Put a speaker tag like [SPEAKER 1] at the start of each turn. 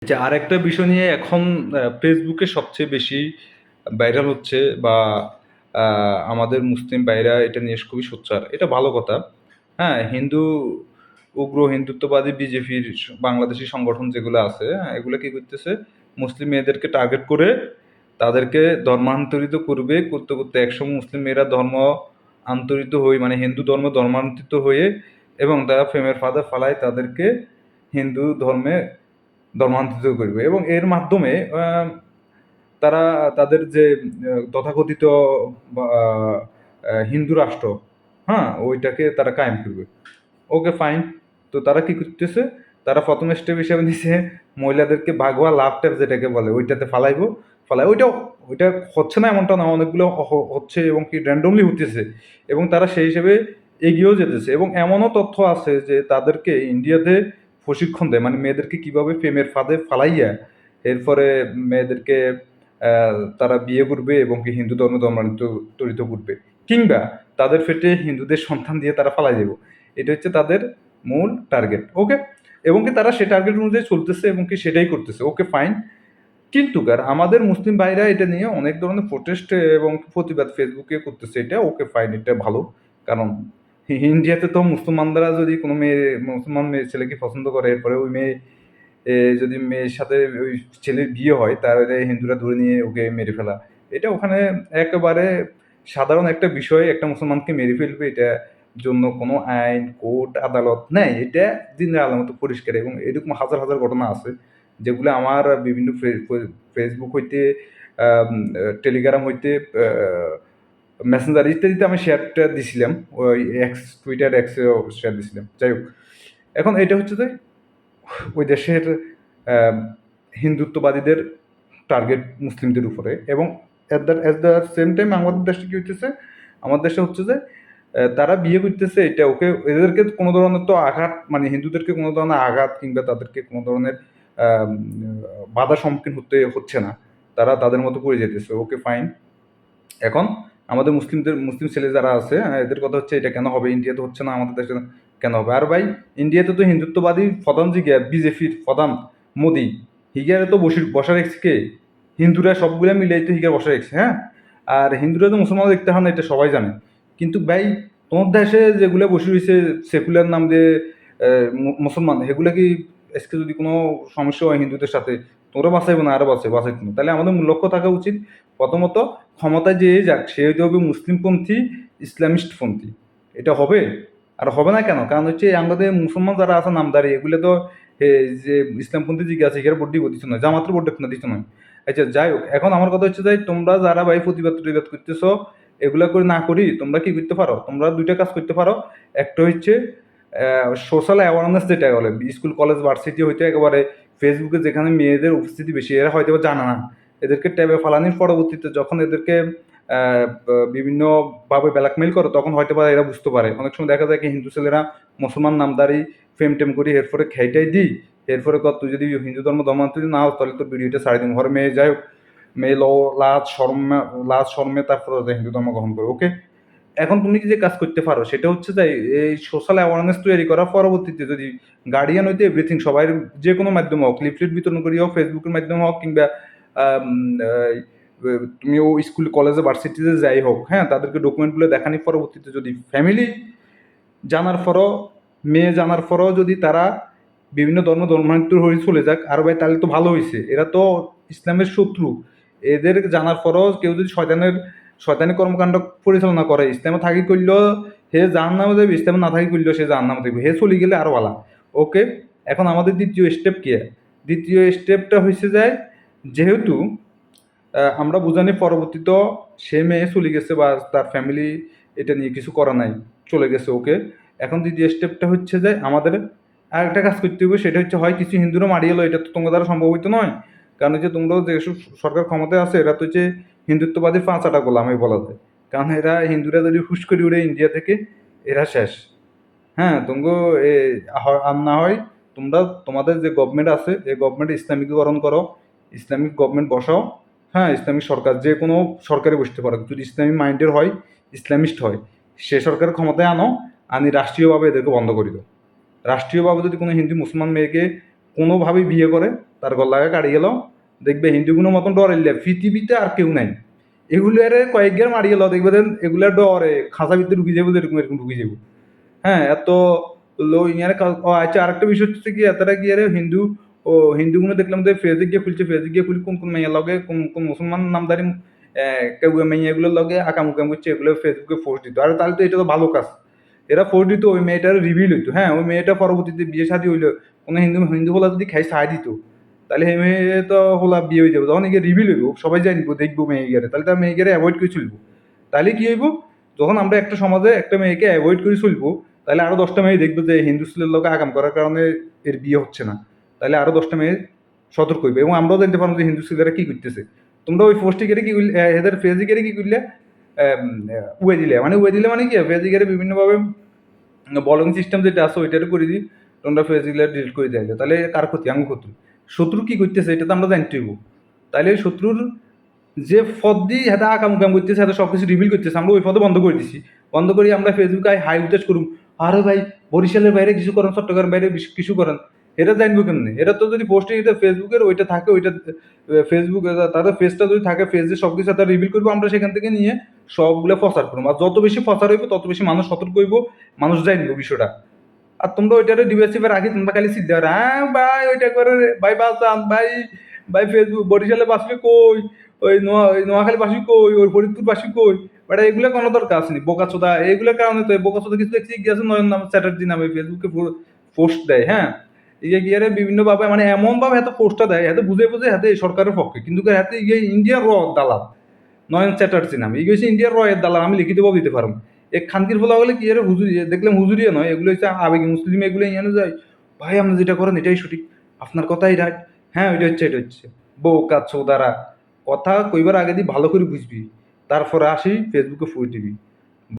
[SPEAKER 1] যে আরেকটা বিষয় নিয়ে এখন ফেসবুকে সবচেয়ে বেশি ভাইরাল হচ্ছে বা আমাদের মুসলিম ভাইরা এটা নিয়ে খুবই সোচ্চার। এটা ভালো কথা। হ্যাঁ, উগ্র হিন্দুত্ববাদী বিজেপির বাংলাদেশী সংগঠন যেগুলো আছে, হ্যাঁ, এগুলো কি করতেছে? মুসলিম মেয়েদেরকে টার্গেট করে তাদেরকে ধর্মান্তরিত করবে। করতে, করতে একসময় মুসলিম মেয়েরা আন্তরিত হয়ে মানে হিন্দু ধর্মে ধর্মান্তরিত হয়ে এবং তারা প্রেমের ফাঁদে ফালায় তাদেরকে হিন্দু ধর্মে ধর্মান্তরিত করবে এবং এর মাধ্যমে তারা তাদের যে তথাকথিত বা হিন্দু রাষ্ট্র, হ্যাঁ? ওইটাকে তারা কায়েম করবে। Okay fine. তো তারা কি করতেছে? তারা ১ম স্টেপ হিসেবে নিছে মহিলাদেরকে ভাগোয়া লাভ ট্যাপ যেটাকে বলে ওইটাতে ফালাইবো। ওইটা হচ্ছে না এমনটা না, অনেকগুলো হচ্ছে এবং কি randomly হইতেছে এবং তারা সেই হিসেবে এগিয়েও যেতেছে এবং এমনও তথ্য আছে যে তাদেরকে ইন্ডিয়াতে প্রশিক্ষণ দেয়। মানে মেয়েদেরকে কিভাবে প্রেমের ফাঁদে ফালাইয়া এরপরে মেয়েদেরকে তারা বিয়ে করবে এবং কি হিন্দু ধর্মে ধর্মান্তরিত করবে। কিংবা তাদের পেটে হিন্দুদের সন্তান দিয়ে তারা ফালাই দিবে। এটা হচ্ছে তাদের মূল টার্গেট। ওকে? এবং কি তারা সে টার্গেট অনুযায়ী চলতেছে এবং কি সেটাই করতেছে। Okay fine. কিন্তু আমাদের মুসলিম ভাইরা এটা নিয়ে অনেক ধরনের প্রোটেস্ট এবং প্রতিবাদ ফেসবুকে করতেছে। এটা ওকে ফাইন, এটা ভালো। কারণ ইন্ডিয়াতে তো মুসলমানরা যদি কোনো মুসলমান মেয়ে ছেলেকে পছন্দ করে, এরপরে ওই মেয়ে যদি মেয়ের সাথে ওই ছেলের বিয়ে হয়, তাহলে হিন্দুরা ধরে নিয়ে ওকে মেরে ফেলা। এটা ওখানে একেবারে সাধারণ একটা বিষয়, একটা মুসলমানকে মেরে ফেলবে, এটা জন্য কোনো আইন, কোর্ট, আদালত নাই। এটা দিনের আলোর মতো পরিষ্কার এবং এরকম হাজার, হাজার ঘটনা আছে যেগুলো আমার বিভিন্ন ফেসবুক হইতে আম টেলিগ্রাম হইতে মেসেঞ্জার ইত্যাদিতে আমি শেয়ারটা দিছিলাম। ওই এক্স, টুইটার এক্সেও শেয়ার দিছিলাম। যাই হোক, এখন এটা হচ্ছে যে ওই দেশের আহ, হিন্দুত্ববাদীদের টার্গেট মুসলিমদের উপরে এবং অ্যাট দ্য সেম টাইম আমাদের দেশে কি হইতেছে, আমাদের দেশে হচ্ছে যে তারা বিয়ে করতেছে, এটা ওকে এদেরকে কোনো ধরনের তো আঘাত মানে হিন্দুদেরকে কোনো ধরনের আঘাত কিংবা তাদেরকে কোনো ধরনের আম, বাধার সম্মুখীন হতে হচ্ছে না, তারা তাদের মতো করে যেতেছে। Okay fine. এখন আমাদের মুসলিম ছেলে যারা আছে, এদের কথা হচ্ছে এটা কেন হবে, ইন্ডিয়াতে হচ্ছে না, আমাদের দেশে কেন হবে? আর ভাই, ইন্ডিয়াতে তো হিন্দুত্ববাদী প্রধান জিগিয়া বিজেপির প্রধান মোদি, হিগারে তো বসা রেখছে কে? হিন্দুরা সবগুলা মিলেই তো হিগার বসা রেখছে, হ্যাঁ? আর হিন্দুরা তো মুসলমান দেখতে হয় না, এটা সবাই জানে। কিন্তু ভাই, তোমার দেশে যেগুলা বসে রয়েছে সেকুলার নাম দিয়ে মুসলমান, সেগুলা কি আজকে যদি কোনো সমস্যা হয় হিন্দুদের সাথে, তোরা বাঁচাইবো না, আরো বাঁচাইতো না? তাহলে আমাদের মূল লক্ষ্য থাকা উচিত প্রথমত ক্ষমতায় যে যাক সে হইতে হবে মুসলিমপন্থী, ইসলামিস্টপন্থী। এটা হবে? আর হবে না কেন? কারণ হচ্ছে আমাদের মুসলমান যারা আছে নামধারী, এগুলো তো যে ইসলামপন্থী দিকে আছে এখানে ভোট দিব দিত না, জামাতের ভোট না দিত না। আচ্ছা যাই হোক, এখন আমার কথা হচ্ছে যে তোমরা যারা ভাই প্রতিবাদ করতেছো, এগুলা করে না করি তোমরা কি করতে পারো? তোমরা দুইটা কাজ করতে পারো। একটা হচ্ছে সোশ্যাল অ্যাওয়ারনেস, যেটা বলে স্কুল কলেজ ভার্সিটি হইতে একেবারে ফেসবুকে যেখানে মেয়েদের উপস্থিতি বেশি, এরা হয়তো জানে না, এদেরকে ট্যাবে ফালানির পরবর্তীতে যখন এদেরকে বিভিন্নভাবে ব্ল্যাকমেইল করে, তখন হয়তো বা এরা বুঝতে পারে। অনেক সময় দেখা যায় কি হিন্দু ছেলেরা মুসলমান নামদারি ফেম টেম করি, এরপরে খেইটাই দিই, এরপরে কর তুই যদি হিন্দু ধর্মান্তরিত না হও তাহলে তোর ভিডিওটা ছাড়ি দিন ঘরে মেয়ে। যাই হোক, মেয়ে লাজ শর্মে তারপরে হিন্দু ধর্ম গ্রহণ করে। ওকে? এখন তুমি যে কাজ করতে পারো সেটা হচ্ছে যে এই সোশ্যাল অ্যাওয়ারনেস তৈরি করার পরবর্তীতে যদি গার্ডিয়ান হইতে এভরিথিং সবাই যে কোনো মাধ্যমে হোক, লিফলেট বিতরণ করি হোক, ফেসবুকের মাধ্যমে হোক, কিংবা আম, আহ, তুমি ও স্কুল কলেজে ভার্সিটিতে যাই হোক, হ্যাঁ, তাদেরকে ডকুমেন্টগুলো দেখানোর পরবর্তীতে যদি ফ্যামিলি জানার পরও, মেয়ে জানার পরও যদি তারা বিভিন্ন ধর্মান্তর হয়ে চলে যাক, আর ভাই তাহলে তো ভালো হয়েছে। এরা তো ইসলামের শত্রু। এদের জানার পরও কেউ যদি শয়তানি কর্মকাণ্ড পরিচালনা করে, ইসলামে থাকি করলেও হে জাহান্নামে যাবে, ইসলামে না থাকি করলেও সে জাহান্নামে দেখবে, হে চলে গেলে আরো ভালো। ওকে? এখন আমাদের দ্বিতীয় স্টেপ কি? দ্বিতীয় স্টেপটা হয়েছে যায়, যেহেতু আমরা বুঝানি পরবর্তীত সে মেয়ে চলে গেছে বা তার ফ্যামিলি এটা নিয়ে কিছু করা নাই, চলে গেছে। ওকে? এখন দ্বিতীয় স্টেপটা হচ্ছে যে আমাদের আরেকটা কাজ করতে হবে, সেটা হচ্ছে হয় কিছু হিন্দুরা মারিয়ে এলো, এটা তো তোমার দ্বারা সম্ভব হইতো নয়। কারণ হচ্ছে তোমরা যেসব সরকার ক্ষমতায় আছে, এরা তো হচ্ছে হিন্দুত্ববাদী পাঁচাটা গোলামই বলা যায়। কারণ এরা হিন্দুরা যদি হুশ করে উড়ে ইন্ডিয়া থেকে, এরা শেষ। হ্যাঁ, তুমগো এ আর না হয় তোমরা তোমাদের যে গভর্নমেন্ট আছে এই গভর্নমেন্ট ইসলামিকীকরণ করো, ইসলামিক গভর্নমেন্ট বসাও। হ্যাঁ, ইসলামিক সরকার যে কোনো সরকারে বসতে পারো, যদি ইসলামিক মাইন্ডের হয়, ইসলামিস্ট হয়, সে সরকারের ক্ষমতায় আনো, আনি রাষ্ট্রীয়ভাবে এদেরকে বন্ধ করে দাও। রাষ্ট্রীয়ভাবে যদি কোনো হিন্দু মুসলমান মেয়েকে কোনোভাবেই বিয়ে করে, তার গলাকে কাটি গেল দেখবে হিন্দুগুলো মতন ডরাইলে পৃথিবীতে আর কেউ নাই এগুলারে কয়েকবার মারি গেল দেখবে দেন এগুলা ডরে খাঁচা ভিতরে ঢুকে যাবো এরকম এরকম ঢুকে যাবো হ্যাঁ এত লো ইয়ার আচ্ছা আরেকটা বিষয় হচ্ছে কি এতটা কি আরে হিন্দু ও হিন্দুগুলো দেখলাম যে ফেসে গিয়ে খুলছে ফেসে গিয়ে খুলি কোন কোন মেয়ের লগে কোন কোন মুসলমান নামদারি কেউ মেয়েগুলোর লগে আকাম উকাম করছে এগুলো ফেসবুকে পোস্ট দিত আর তাহলে তো এটা তো ভালো কাজ এরা পোস্ট দিত ওই মেয়েটার রিভিল হইতো হ্যাঁ ওই মেয়েটা পরবর্তীতে বিয়ে শাদী হইলো কোনো হিন্দু হিন্দু হলা যদি খাই সাহায্য দিত তাহলে সেই মেয়ে তো হলা বিয়ে হয়ে যাবে তখন এগিয়ে রিভিল হইব সবাই জানবো দেখবো মেয়ে গেলে তাহলে তার মেয়ে গেলে অ্যাভয়েড করে চলবো তাহলে কি হইব যখন আমরা একটা সমাজে একটা মেয়েকে অ্যাভয়েড করে চলবো তাহলে আরো 10টা মেয়ে দেখবো যে হিন্দু ছেলের লোক আগাম করার কারণে এর বিয়ে হচ্ছে না তাহলে আরো 10টা মেয়ে সতর্ক হইবে এবং আমরাও জানতে পারবো যে হিন্দু ছেলেরা কি করতেছে তোমরা ওই পোস্টে গেলে কি করলে এদের ফেসে গেলে কি করলে উয়ে দিলে মানে কি ফেসে গেলে বিভিন্নভাবে বলিং সিস্টেম যেটা আছে ওইটারে করে দিই তোমরা ফেসগুলো ডিলিট করে দেয় তাহলে কার ক্ষতি আমি শত্রু শত্রু কি করতেছে এটা তো আমরা জানতে হইব তাহলে শত্রুর যে পদ দিয়ে হাতে আকাম কাম করতেছে হাতে সব কিছু রিভিল করতেছে আমরা ওই পদে বন্ধ করে দিছি বন্ধ করি আমরা ফেসবুকে হাই উটেজ করুম আরে ভাই বরিশালের বাইরে কিছু করেন চট্টগ্রাম বাইরে কিছু করেন এটা জানবো কেমনে এটা তো যদি পোস্টে এটা ফেসবুকের ওইটা থাকে ওইটা ফেসবুক তাদের ফেসটা যদি থাকে ফেসে সব কিছু তারা রিভিল করবো আমরা সেখান থেকে নিয়ে সবগুলো প্রচার করবো আর যত বেশি প্রচার হইব তত বেশি মানুষ সতর্ক হইব মানুষ জানবো বিষয়টা আর তোমরা ওইটারে ডিভাইসিভের আগে তোমরা খালি সিদ্ধা হ্যাঁ ভাই ওইটা করে রে, ভাই বাঁচান ভাই ভাই ফেসবুক বরিশালে বাসবি কই ওই নোয়াখালী বাসি কই ওই ফরিদপুর বাসি কই বাট এগুলো কোনো দরকার আছে নি বোকাচোদা এইগুলোর কারণে তো বোকাচোদা কিছু দেখছি গিয়েছে নয়ন নাম চ্যাটার্জি নামে ফেসবুকে পোস্ট দেয় হ্যাঁ ইয়ে গিয়ে বিভিন্ন ভাবে মানে এমন ভাবে এত পোস্টটা দেয় এত বুঝে বুঝে হাতে সরকারের পক্ষে কিন্তু হাতে ইয়ে ইন্ডিয়ার দালাল নয়ন চ্যাটার্জি নামে এই হচ্ছে ইন্ডিয়ার রয়ের দালাল আমি লিখিত ভাবে দিতে পারবো এক খানকির ফলা হলে কি এর হুজুরি দেখলাম হুজুরিয়া নয় এগুলো হচ্ছে আবেগী মুসলিম এগুলো ইয়ানো যায় ভাই আপনি যেটা করেন এটাই সঠিক আপনার কথাই রাইট হ্যাঁ ওইটা হচ্ছে এটা হচ্ছে বউ কাজ দ্বারা কথা কইবার আগে দিয়ে ভালো করে বুঝবি তারপরে আসি ফেসবুকে ফুল দিবি